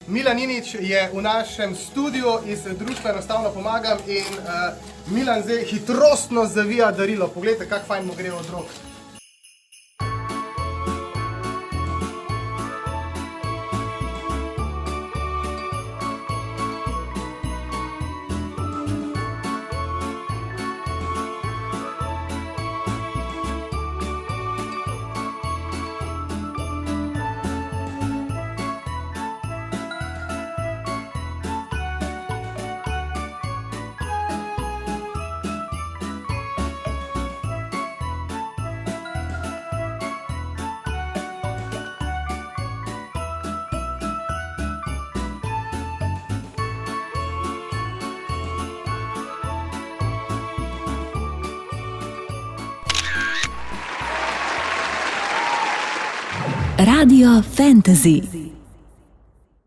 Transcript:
Milan Ninić je v našem studiu iz društva Enostavno pomagam in Milan zdaj hitrostno zavija darilo. Poglejte, kak fajn mu gre od rok. Radio Fantasy.